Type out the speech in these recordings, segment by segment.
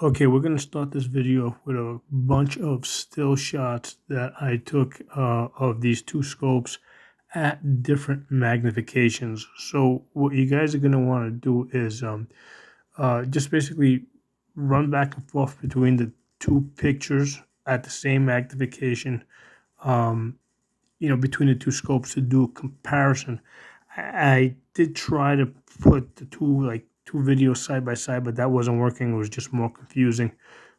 Okay, we're going to start this video with a bunch of still shots that I took of these two scopes at different magnifications. So what you guys are going to want to do is just basically run back and forth between the two pictures at the same magnification, um, between the two scopes to do a comparison. I did try to put the two videos side by side, but that wasn't working. It was just more confusing.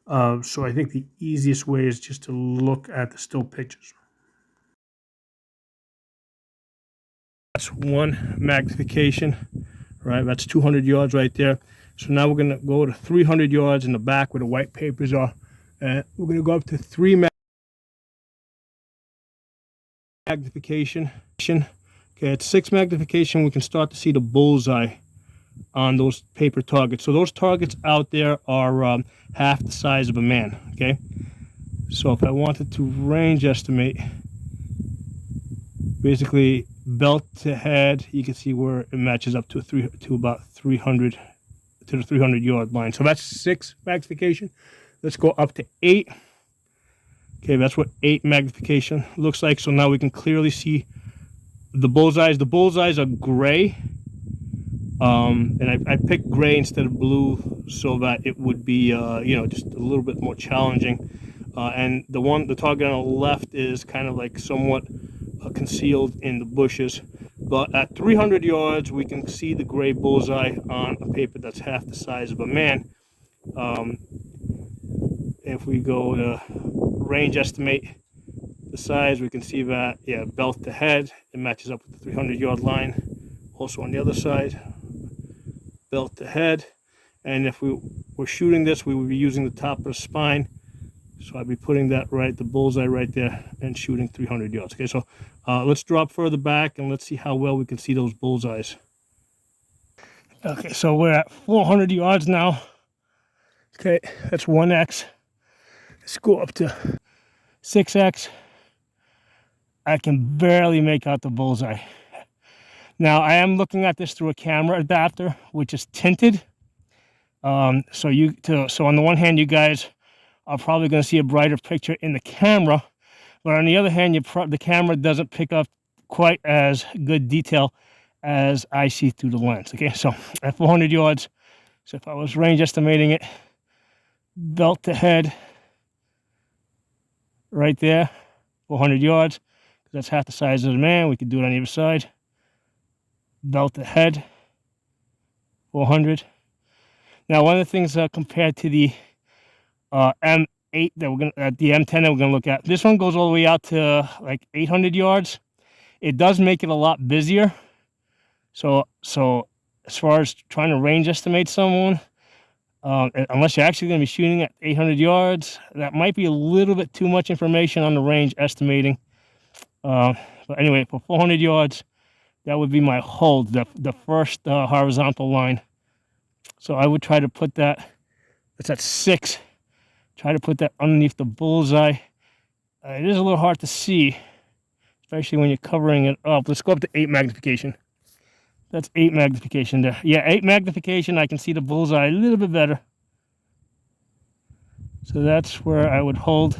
So I think the easiest way is just to look at the still pictures. That's one magnification, right? That's 200 yards right there. So now we're going to go to 300 yards in the back where the white papers are. And we're going to go up to 3 magnification. Okay, at 6 magnification, we can start to see the bullseye on those paper targets. So those targets out there are half the size of a man, okay? So if I wanted to range estimate, basically belt to head, you can see where it matches up to about 300 to the 300 yard line. So that's 6 magnification. Let's go up to 8. Okay, that's what 8 magnification looks like. So now we can clearly see the bullseyes. The bullseyes are gray. And I picked gray instead of blue so that it would be, just a little bit more challenging. And the target on the left is kind of like somewhat concealed in the bushes. But at 300 yards, we can see the gray bullseye on a paper that's half the size of a man. If we go to range estimate the size, we can see that, yeah, belt to head, it matches up with the 300 yard line. Also on the other side, belt to head. And if we were shooting this, we would be using the top of the spine. So I'd be putting that the bullseye right there and shooting 300 yards. Okay, so let's drop further back and let's see how well we can see those bullseyes. Okay, so we're at 400 yards now. Okay, that's 1x. Let's go up to 6x. I can barely make out the bullseye. Now I am looking at this through a camera adapter, which is tinted. So on the one hand, you guys are probably going to see a brighter picture in the camera, but on the other hand, the camera doesn't pick up quite as good detail as I see through the lens. Okay, so at 400 yards, so if I was range estimating it, belt to head, right there, 400 yards, because that's half the size of the man. We could do it on either side. Belt to head, 400. Now, one of the things compared to the M8 that the M10 that we're gonna look at, this one goes all the way out to like 800 yards. It does make it a lot busier. So as far as trying to range estimate someone, unless you're actually going to be shooting at 800 yards, that might be a little bit too much information on the range estimating. But anyway, for 400 yards, that would be my hold, the first horizontal line. So I would try to put that, that's at 6, try to put that underneath the bullseye. It is a little hard to see, especially when you're covering it up. Let's go up to 8 magnification. That's 8 magnification there. Yeah, 8 magnification, I can see the bullseye a little bit better. So that's where I would hold.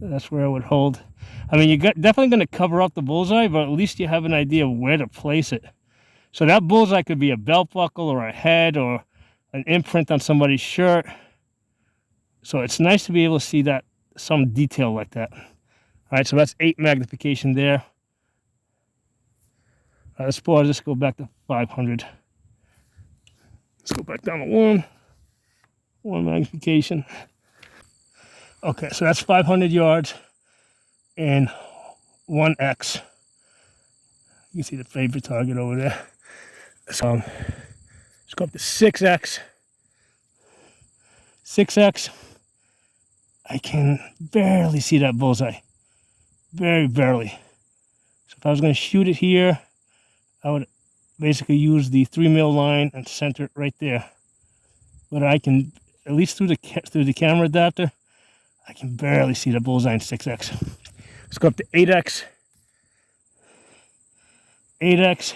That's where I would hold. I mean, you're definitely going to cover up the bullseye, but at least you have an idea of where to place it. So that bullseye could be a belt buckle or a head or an imprint on somebody's shirt. So it's nice to be able to see that, some detail like that. All right, so that's 8 magnification there. Let's pause, let's go back to 500. Let's go back down to 1 magnification. Okay, so that's 500 yards and 1x. You can see the favorite target over there. So let's go up to 6x. 6x. I can barely see that bullseye. Very barely. So if I was going to shoot it here, I would basically use the 3 mil line and center it right there. But I can, at least through the camera adapter, I can barely see the bullseye in 6x. Let's go up to 8x. 8x.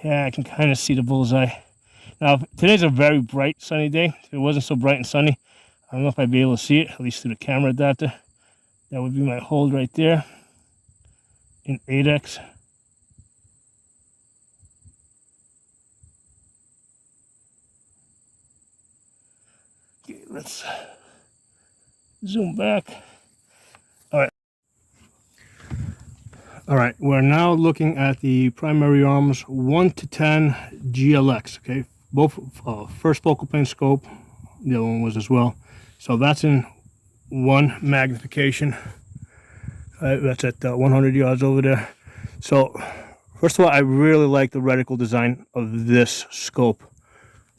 Yeah, I can kind of see the bullseye. Now, today's a very bright, sunny day. If it wasn't so bright and sunny, I don't know if I'd be able to see it, at least through the camera adapter. That would be my hold right there in 8x. Okay, let's zoom back. All right, we're now looking at the primary arms 1 to 10 GLX. Okay, both first focal plane scope. The other one was as well. So that's in 1 magnification. That's at 100 yards over there. So first of all, I really like the reticle design of this scope,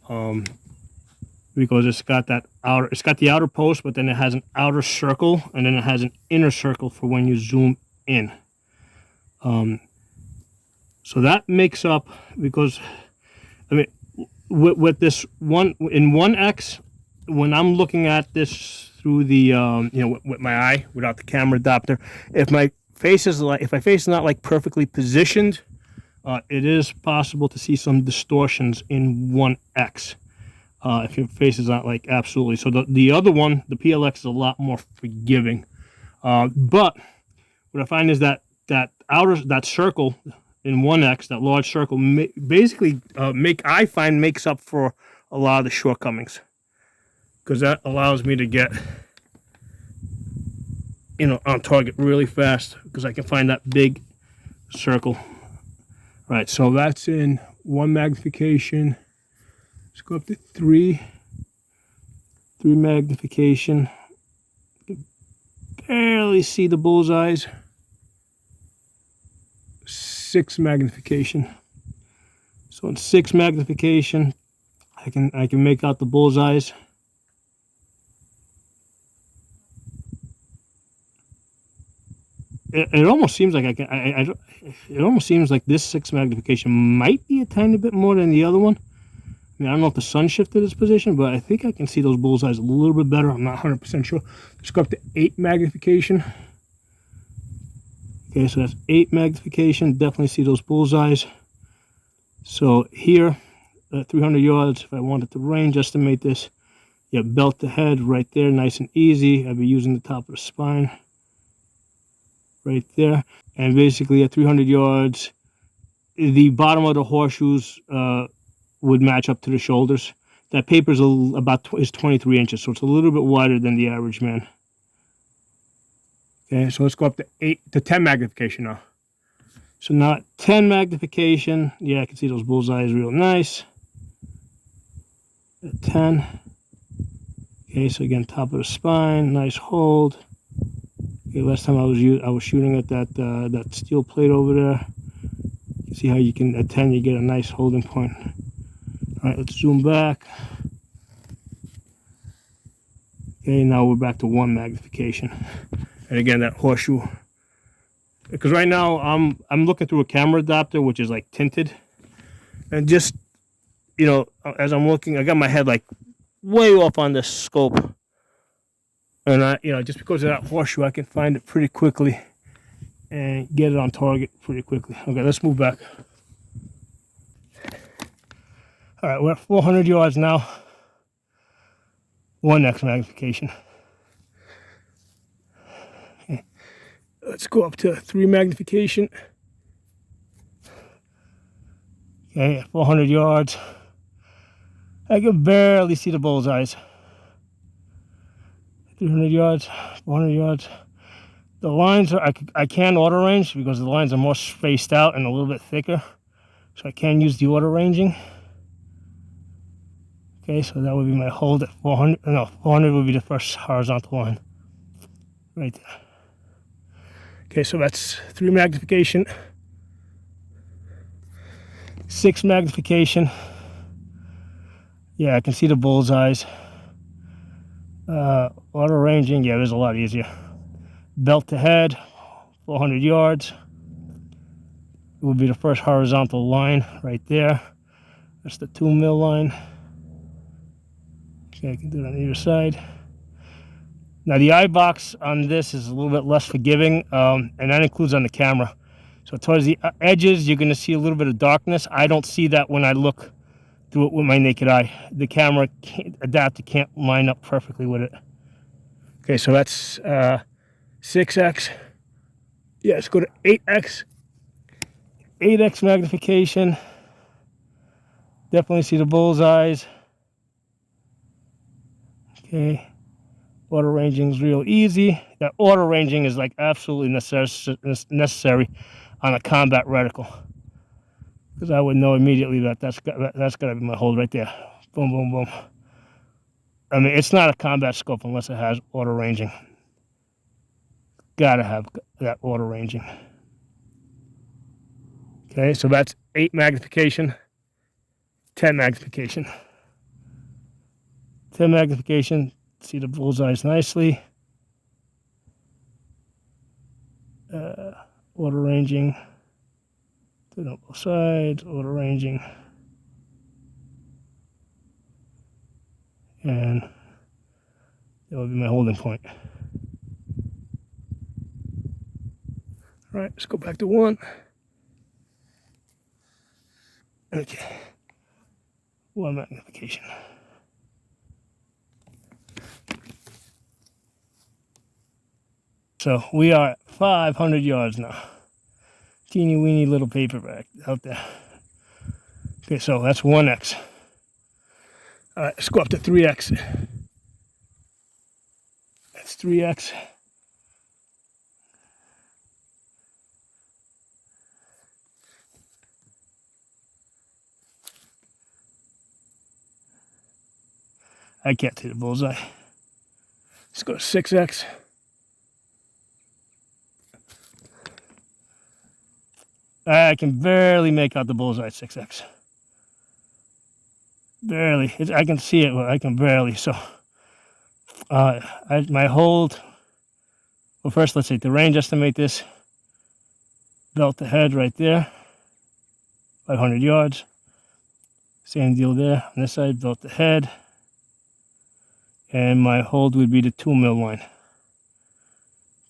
because it's got that outer. It's got the outer post, but then it has an outer circle, and then it has an inner circle for when you zoom in. So that makes up, because I mean, with this one in 1x, when I'm looking at this through the with my eye without the camera adapter, if my face is like, if my face is not like perfectly positioned, it is possible to see some distortions in 1x. If your face is not like absolutely. So the other one, the PLX, is a lot more forgiving. But what I find is that that circle in 1x, that large circle, basically makes up for a lot of the shortcomings, because that allows me to get on target really fast, because I can find that big circle. All right, so that's in 1 magnification. Let's go up to 3 magnification. You can barely see the bullseyes. 6 magnification. So in 6 magnification, I can make out the bullseyes. It almost seems like it almost seems like this 6 magnification might be a tiny bit more than the other one. I mean, I don't know if the sun shifted its position, but I think I can see those bullseyes a little bit better. I'm not 100% sure. Let's go up to 8 magnification. Okay, so that's 8 magnification. Definitely see those bullseyes. So here, at 300 yards, if I wanted to range estimate this, yeah, belt to head right there, nice and easy. I'd be using the top of the spine right there. And basically at 300 yards, the bottom of the horseshoes would match up to the shoulders. That paper is is 23 inches, so it's a little bit wider than the average man. Okay, so let's go up to 10 magnification now. So now at 10 magnification, yeah, I can see those bullseyes real nice. At 10. Okay, so again, top of the spine, nice hold. Okay, last time I was shooting at that steel plate over there. You can see how you can, at 10 you get a nice holding point. All right, let's zoom back. Okay, now we're back to 1 magnification. And again, that horseshoe. Because right now I'm looking through a camera adapter, which is like tinted. And just, as I'm looking, I got my head like way off on this scope. And just because of that horseshoe, I can find it pretty quickly and get it on target pretty quickly. Okay, let's move back. All right, we're at 400 yards now. 1x magnification. Okay. Let's go up to 3 magnification. Okay, 400 yards. I can barely see the bullseyes. 300 yards, 400 yards. The lines are, I can auto range because the lines are more spaced out and a little bit thicker. So I can use the auto ranging. Okay, so that would be my hold at 400. No, 400 would be the first horizontal line. Right there. Okay, so that's 3 magnification. 6 magnification. Yeah, I can see the bullseyes. Auto ranging, yeah, it is a lot easier. Belt to head, 400 yards. It would be the first horizontal line right there. That's the 2 mil line. Okay, I can do it on either side. Now the eye box on this is a little bit less forgiving, and that includes on the camera. So towards the edges, you're going to see a little bit of darkness. I don't see that when I look do it with my naked eye. The camera adapter can't line up perfectly with it. Okay, so that's 6x. Yeah, let's go to 8x. 8x magnification. Definitely see the bullseyes. Okay. Auto ranging is real easy. That auto ranging is like absolutely necessary on a combat reticle, because I would know immediately that that's got to be my hold right there. Boom, boom, boom. I mean, it's not a combat scope unless it has auto ranging. Gotta have that auto ranging. Okay, so that's 8 magnification, 10 magnification. 10 magnification, see the bullseyes nicely. Auto ranging, do it on both sides, auto ranging. And that would be my holding point. All right, let's go back to 1. Okay, 1 magnification. So we are at 500 yards now. Teeny weeny little paperback out there. Okay, so that's 1x. All right, let's go up to 3x. That's 3x. I can't see the bullseye. Let's go to 6x. I can barely make out the bullseye at 6x. Barely. I can see it, but I can barely. So, my hold. Well, first, let's see. The range estimate this. Belt to head right there. 500 yards. Same deal there. On this side, belt to head. And my hold would be the 2 mil line.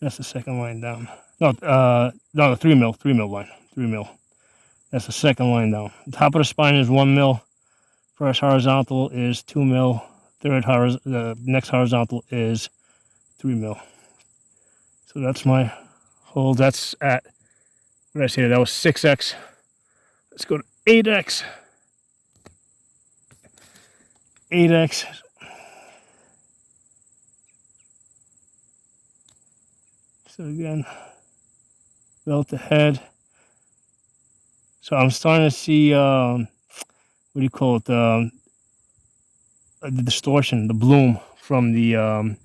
That's the second line down. No, the 3 mil line. 3 mil. That's the second line down. The top of the spine is 1 mil. First horizontal is 2 mil. The next horizontal is 3 mil. So that's my hold. That's at, what did I say? That was 6x. Let's go to 8x. 8x. So again, belt to head. So I'm starting to see, what do you call it? The distortion, the bloom from the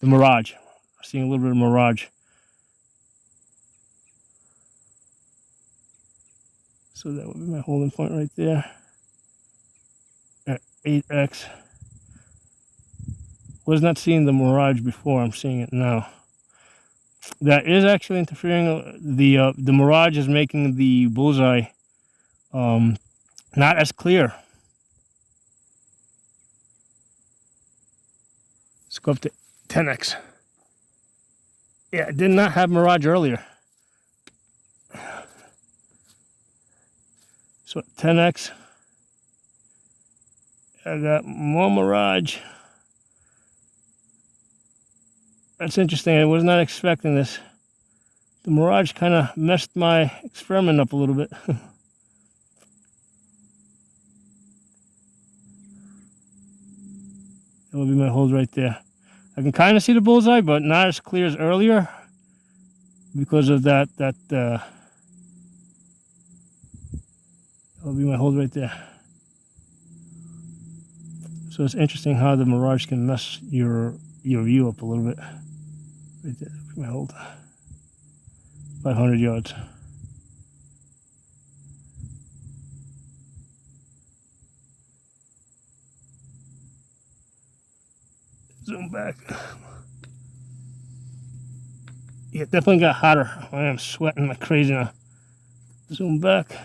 mirage. I'm seeing a little bit of mirage. So that would be my holding point right there. At 8x. Was not seeing the mirage before. I'm seeing it now. That is actually interfering. The mirage is making the bullseye not as clear. Let's go up to 10x. Yeah, I did not have mirage earlier. So 10x. I got more mirage. That's interesting. I was not expecting this. The mirage kind of messed my experiment up a little bit. That would be my hold right there. I can kind of see the bullseye, but not as clear as earlier because of that will be my hold right there. So it's interesting how the mirage can mess your view up a little bit. Right there, my hold. 500 yards. Zoom back. Yeah, it definitely got hotter. I am sweating like crazy now. Zoom back.